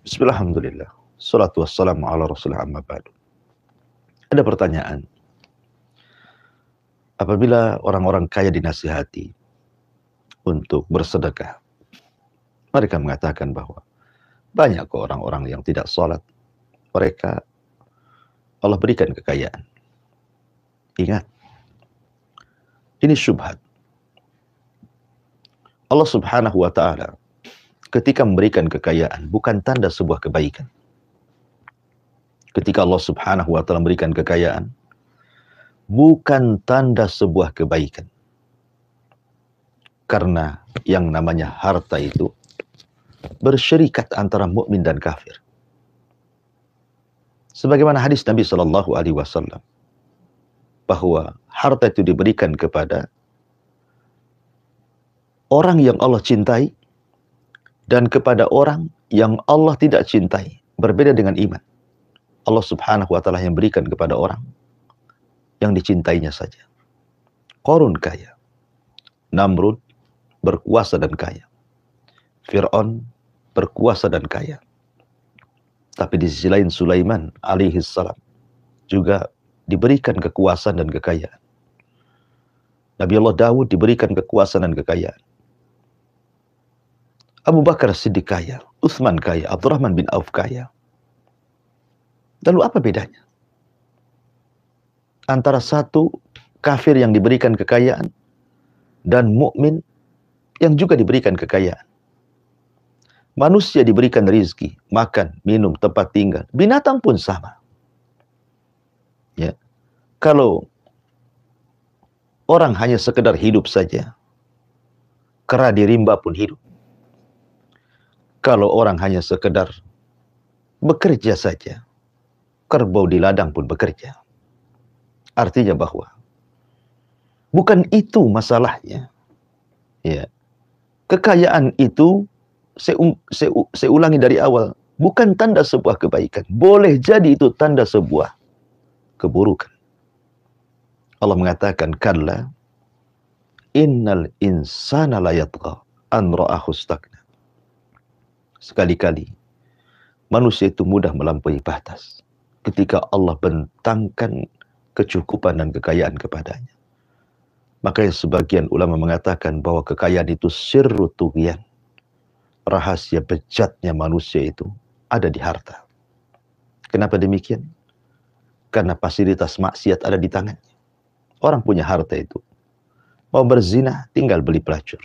Bismillahirrahmanirrahim. Salatu wassalamu ala rasulillah amma ba'du. Ada pertanyaan. Apabila orang-orang kaya dinasihati untuk bersedekah, mereka mengatakan bahwa banyak kok orang-orang yang tidak sholat. Mereka Allah berikan kekayaan. Ingat, ini syubhat. Allah subhanahu wa ta'ala ketika memberikan kekayaan bukan tanda sebuah kebaikan. Ketika Allah subhanahu wa ta'ala memberikan kekayaan bukan tanda sebuah kebaikan. Karena yang namanya harta itu bersyirikat antara mukmin dan kafir. Sebagaimana hadis Nabi SAW, bahwa harta itu diberikan kepada orang yang Allah cintai dan kepada orang yang Allah tidak cintai. Berbeda dengan iman. Allah subhanahu wa ta'ala yang berikan kepada orang yang dicintainya saja. Qarun kaya, Namrud berkuasa dan kaya, Fir'aun berkuasa dan kaya. Tapi di sisi lain Sulaiman alaihi salam juga diberikan kekuasaan dan kekayaan. Nabi Allah Daud diberikan kekuasaan dan kekayaan. Abu Bakar Siddiq kaya, Utsman kaya, Abdurrahman bin Auf kaya. Lalu apa bedanya antara satu kafir yang diberikan kekayaan dan mukmin yang juga diberikan kekayaan? Manusia diberikan rizki, makan, minum, tempat tinggal. Binatang pun sama. Ya. Kalau orang hanya sekedar hidup saja, kera di rimba pun hidup. Kalau orang hanya sekedar bekerja saja, kerbau di ladang pun bekerja. Artinya bahwa bukan itu masalahnya. Ya. Kekayaan itu, saya ulangi dari awal, bukan tanda sebuah kebaikan. Boleh jadi itu tanda sebuah keburukan. Allah mengatakan, kalla innal insana la yatgha an ra'ahu istaghna. Sekali-kali manusia itu mudah melampaui batas ketika Allah bentangkan kecukupan dan kekayaan kepadanya. Makanya sebagian ulama mengatakan bahwa kekayaan itu sirru tughyan. Rahasia bejatnya manusia itu ada di harta. Kenapa demikian? Karena fasilitas maksiat ada di tangannya. Orang punya harta itu. Mau berzina, tinggal beli pelacur.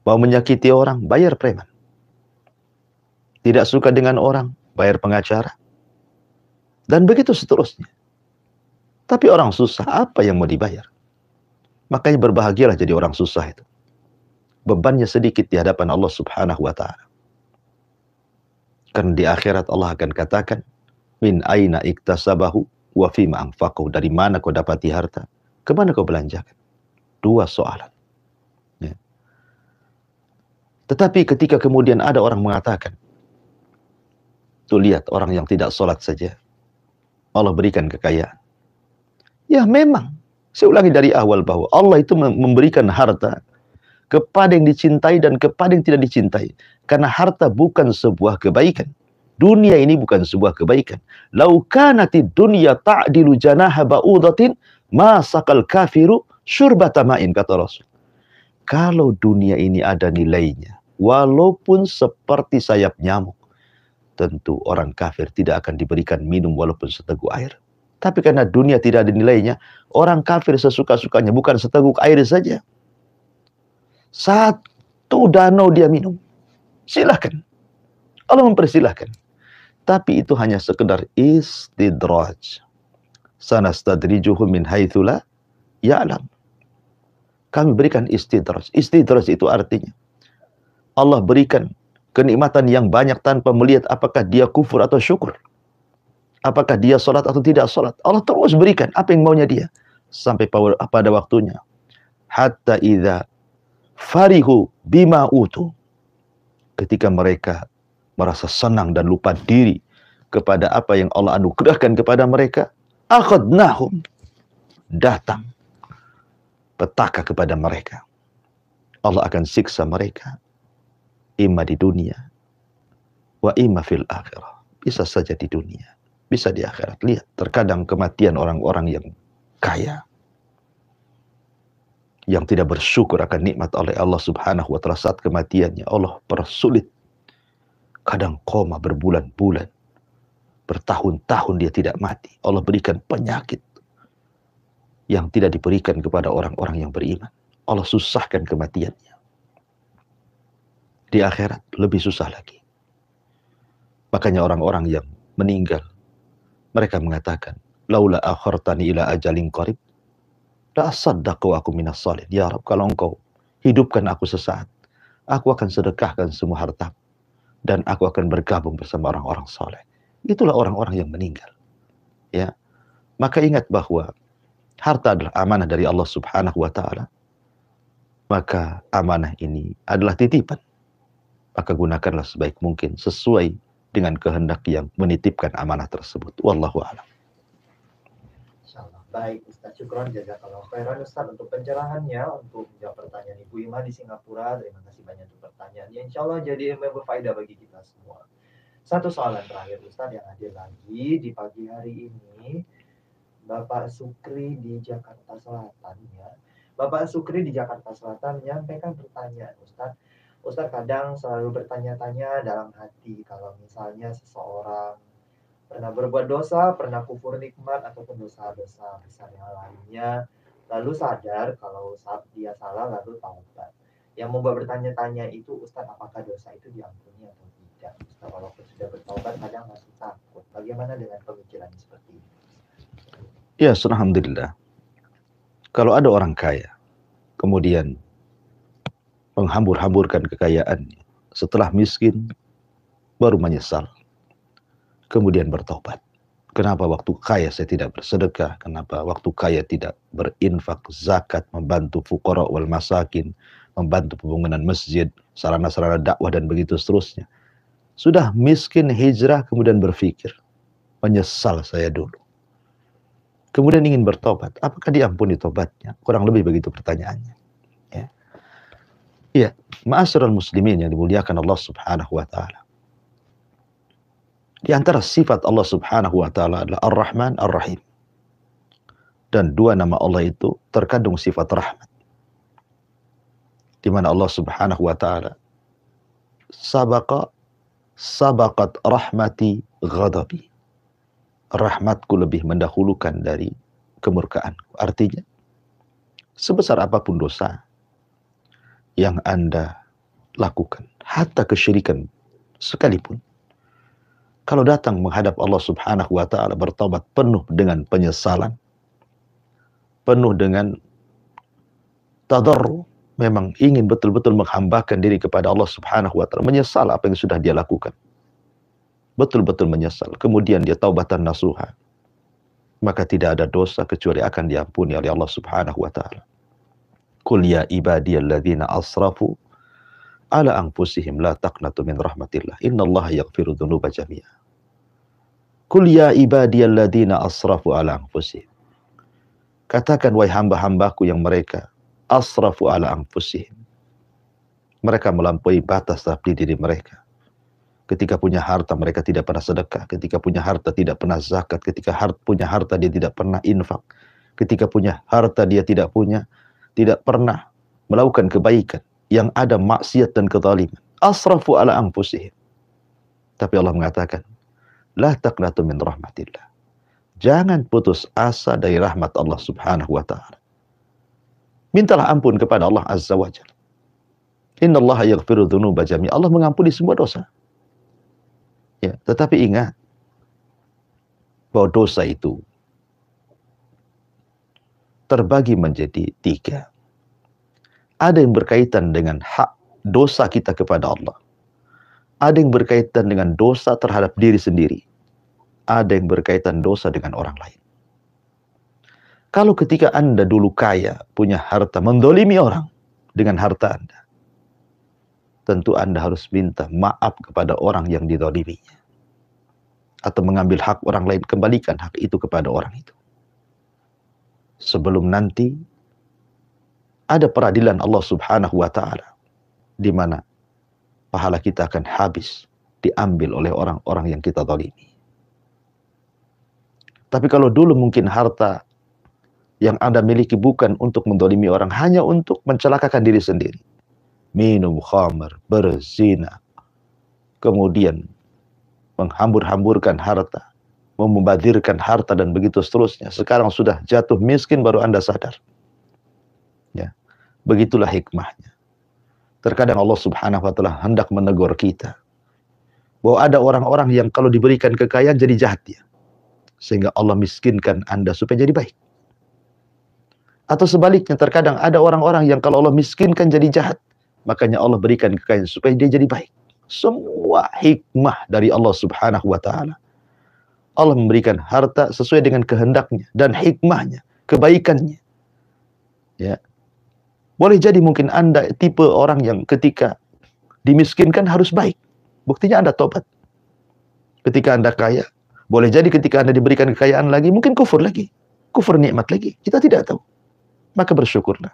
Mau menyakiti orang, bayar preman. Tidak suka dengan orang, bayar pengacara. Dan begitu seterusnya. Tapi orang susah, apa yang mau dibayar? Makanya berbahagialah jadi orang susah itu. Bebannya sedikit di hadapan Allah subhanahu wa ta'ala. Karena di akhirat Allah akan katakan, min aina iktasabahu wa fima anfaqahu. Dari mana kau dapati harta? Kemana kau belanjakan? Dua soalan. Ya. Tetapi ketika kemudian ada orang mengatakan, tuh lihat orang yang tidak sholat saja, Allah berikan kekayaan. Ya memang, saya ulangi dari awal bahwa Allah itu memberikan harta kepada yang dicintai dan kepada yang tidak dicintai. Karena harta bukan sebuah kebaikan. Dunia ini bukan sebuah kebaikan. Lau kanati dunya ta'dilu janaha ba'udatin ma saqal kafiru syurbata ma'in, kata Rasul. Kalau dunia ini ada nilainya, walaupun seperti sayap nyamuk, tentu orang kafir tidak akan diberikan minum walaupun seteguk air. Tapi karena dunia tidak ada nilainya, orang kafir sesuka-sukanya, bukan seteguk air saja. Satu danau dia minum. Silahkan. Allah mempersilahkan. Tapi itu hanya sekedar istidraj. Sanastadrijuhum min haitsu la ya'lam. Kami berikan istidraj. Istidraj itu artinya Allah berikan kenikmatan yang banyak tanpa melihat apakah dia kufur atau syukur. Apakah dia sholat atau tidak sholat. Allah terus berikan apa yang maunya dia. Sampai pada waktunya. Hatta idza farihu bima utu. Ketika mereka merasa senang dan lupa diri kepada apa yang Allah anugerahkan kepada mereka, akhadnahum, datang petaka kepada mereka. Allah akan siksa mereka, imma di dunia, wa imma fil akhirah. Bisa saja di dunia, bisa di akhirat. Lihat, terkadang kematian orang-orang yang kaya, yang tidak bersyukur akan nikmat oleh Allah subhanahu wa ta'ala, saat kematiannya Allah persulit. Kadang koma berbulan-bulan, bertahun-tahun dia tidak mati. Allah berikan penyakit yang tidak diberikan kepada orang-orang yang beriman. Allah susahkan kematiannya. Di akhirat lebih susah lagi. Makanya orang-orang yang meninggal, mereka mengatakan, laula akhartani ila ajalin qarib la asaddaqu aku minas salih. Ya Rabb, kalau engkau hidupkan aku sesaat, aku akan sedekahkan semua harta dan aku akan bergabung bersama orang-orang saleh. Itulah orang-orang yang meninggal. Ya. Maka ingat bahwa harta adalah amanah dari Allah Subhanahu wa taala. Maka amanah ini adalah titipan. maka gunakanlah sebaik mungkin sesuai dengan kehendak yang menitipkan amanah tersebut. Wallahu a'lam. Insyaallah. Baik, Ustaz, syukron jazakallahu khairan Ustaz untuk pencerahannya, untuk menjawab pertanyaan Ibu Ima di Singapura. Terima kasih banyak untuk pertanyaannya. Insyaallah jadi ilmu yang berfaedah bagi kita semua. Satu soalan terakhir Ustaz yang hadir lagi di pagi hari ini, Bapak Sukri di Jakarta Selatan ya. Bapak Sukri di Jakarta Selatan menyampaikan pertanyaan Ustaz. Ustaz kadang selalu bertanya-tanya dalam hati kalau misalnya seseorang pernah berbuat dosa, pernah kufur nikmat, ataupun dosa-dosa besar yang lainnya, lalu sadar kalau saat dia salah, lalu taubat. Yang membuat bertanya-tanya itu, Ustaz, apakah dosa itu diampuni atau tidak? Ustaz, walaupun sudah bertaubat, kadang masih takut. Bagaimana dengan pemikiran seperti ini? Ya, alhamdulillah. Kalau ada orang kaya, kemudian menghambur-hamburkan kekayaannya, setelah miskin, baru menyesal, kemudian bertobat. Kenapa waktu kaya saya tidak bersedekah? Kenapa waktu kaya tidak berinfak, zakat, membantu fuqara wal masakin, membantu pembangunan masjid, sarana-sarana dakwah dan begitu seterusnya. Sudah miskin hijrah kemudian berpikir, menyesal saya dulu. Kemudian ingin bertobat, apakah diampuni tobatnya? Kurang lebih begitu pertanyaannya. Ya. Ya, ma'asyiral muslimin yang dimuliakan Allah Subhanahu wa taala. Di antara sifat Allah Subhanahu wa taala adalah Ar-Rahman Ar-Rahim. Dan dua nama Allah itu terkandung sifat rahmat. Di mana Allah Subhanahu wa taala sabaqat rahmati ghadabi. Rahmatku lebih mendahulukan dari kemurkaanku. Artinya, sebesar apapun dosa yang Anda lakukan, hatta kesyirikan sekalipun, kalau datang menghadap Allah Subhanahu wa taala bertobat penuh dengan penyesalan, penuh dengan tadarru, memang ingin betul-betul menghambakan diri kepada Allah Subhanahu wa taala, menyesal apa yang sudah dia lakukan. Betul-betul menyesal, kemudian dia taubatan nasuha, maka tidak ada dosa kecuali akan diampuni oleh Allah Subhanahu wa taala. Qul ya ibadiyalladzina asrafu ala anfusihim la taqnatu min rahmatillah innallaha yaghfiru dzunuba jami'a. Qul ya ibadiyalladzina asrafu ala anfusihim. Katakan wahai hamba-hambaku yang mereka asrafu ala anfusihim. Mereka melampaui batas terhadap diri mereka. Ketika punya harta mereka tidak pernah sedekah, ketika punya harta tidak pernah zakat, ketika punya harta dia tidak pernah infak, ketika punya harta dia tidak pernah melakukan kebaikan, yang ada maksiat dan kezaliman. Asrafu ala anfusihim. Tapi Allah mengatakan, la taqnatu min rahmatillah. Jangan putus asa dari rahmat Allah Subhanahu wa taala. Mintalah ampun kepada Allah Azza wa Jalla. Innallaha yaghfiru dzunuba jami'a. Allah mengampuni semua dosa. Ya, tetapi ingat bahwa dosa itu terbagi menjadi tiga. Ada yang berkaitan dengan hak dosa kita kepada Allah. Ada yang berkaitan dengan dosa terhadap diri sendiri. Ada yang berkaitan dosa dengan orang lain. Kalau ketika Anda dulu kaya, punya harta, mendolimi orang dengan harta Anda, tentu Anda harus minta maaf kepada orang yang didoliminya. Atau mengambil hak orang lain, kembalikan hak itu kepada orang itu. Sebelum nanti ada peradilan Allah Subhanahu wa taala di mana pahala kita akan habis, diambil oleh orang-orang yang kita zalimi. Tapi kalau dulu mungkin harta yang Anda miliki bukan untuk mendolimi orang, hanya untuk mencelakakan diri sendiri. Minum khamr, berzina, kemudian menghambur-hamburkan harta, membazirkan harta dan begitu seterusnya. Sekarang sudah jatuh miskin baru Anda sadar. Ya, begitulah hikmahnya. Terkadang Allah Subhanahu wa taala hendak menegur kita bahwa ada orang-orang yang kalau diberikan kekayaan jadi jahat dia. Sehingga Allah miskinkan Anda supaya jadi baik. Atau sebaliknya, terkadang ada orang-orang yang kalau Allah miskinkan jadi jahat, makanya Allah berikan kekayaan supaya dia jadi baik. Semua hikmah dari Allah Subhanahu wa taala. Allah memberikan harta sesuai dengan kehendaknya dan hikmahnya, kebaikannya. Ya. Boleh jadi mungkin Anda tipe orang yang ketika dimiskinkan harus baik. Buktinya Anda tobat. Ketika Anda kaya, boleh jadi ketika Anda diberikan kekayaan lagi, mungkin kufur lagi. Kufur nikmat lagi. Kita tidak tahu. Maka bersyukurlah.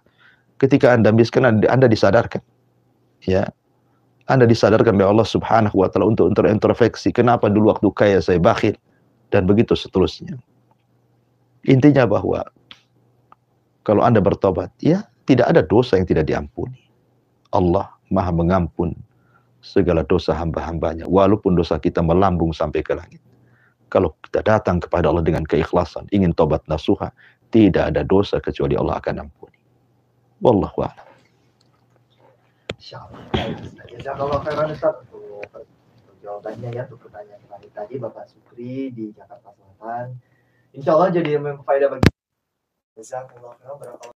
Ketika Anda miskin, Anda disadarkan. Ya, Anda disadarkan oleh Allah Subhanahu wa taala untuk introspeksi, kenapa dulu waktu kaya saya bakhil, dan begitu seterusnya. Intinya bahwa kalau Anda bertobat, ya tidak ada dosa yang tidak diampuni. Allah Maha mengampun segala dosa hamba-hambanya, walaupun dosa kita melambung sampai ke langit. Kalau kita datang kepada Allah dengan keikhlasan, ingin tobat nasuha, tidak ada dosa kecuali Allah akan ampuni. Wallahu a'lam. Insyaallah. Jazakallah khairan Ustaz untuk jawabannya ya, untuk pertanyaan tadi Bapak Sukri di Jakarta Selatan. Insyaallah jadi berfaedah bagi. Jazakallah khairan.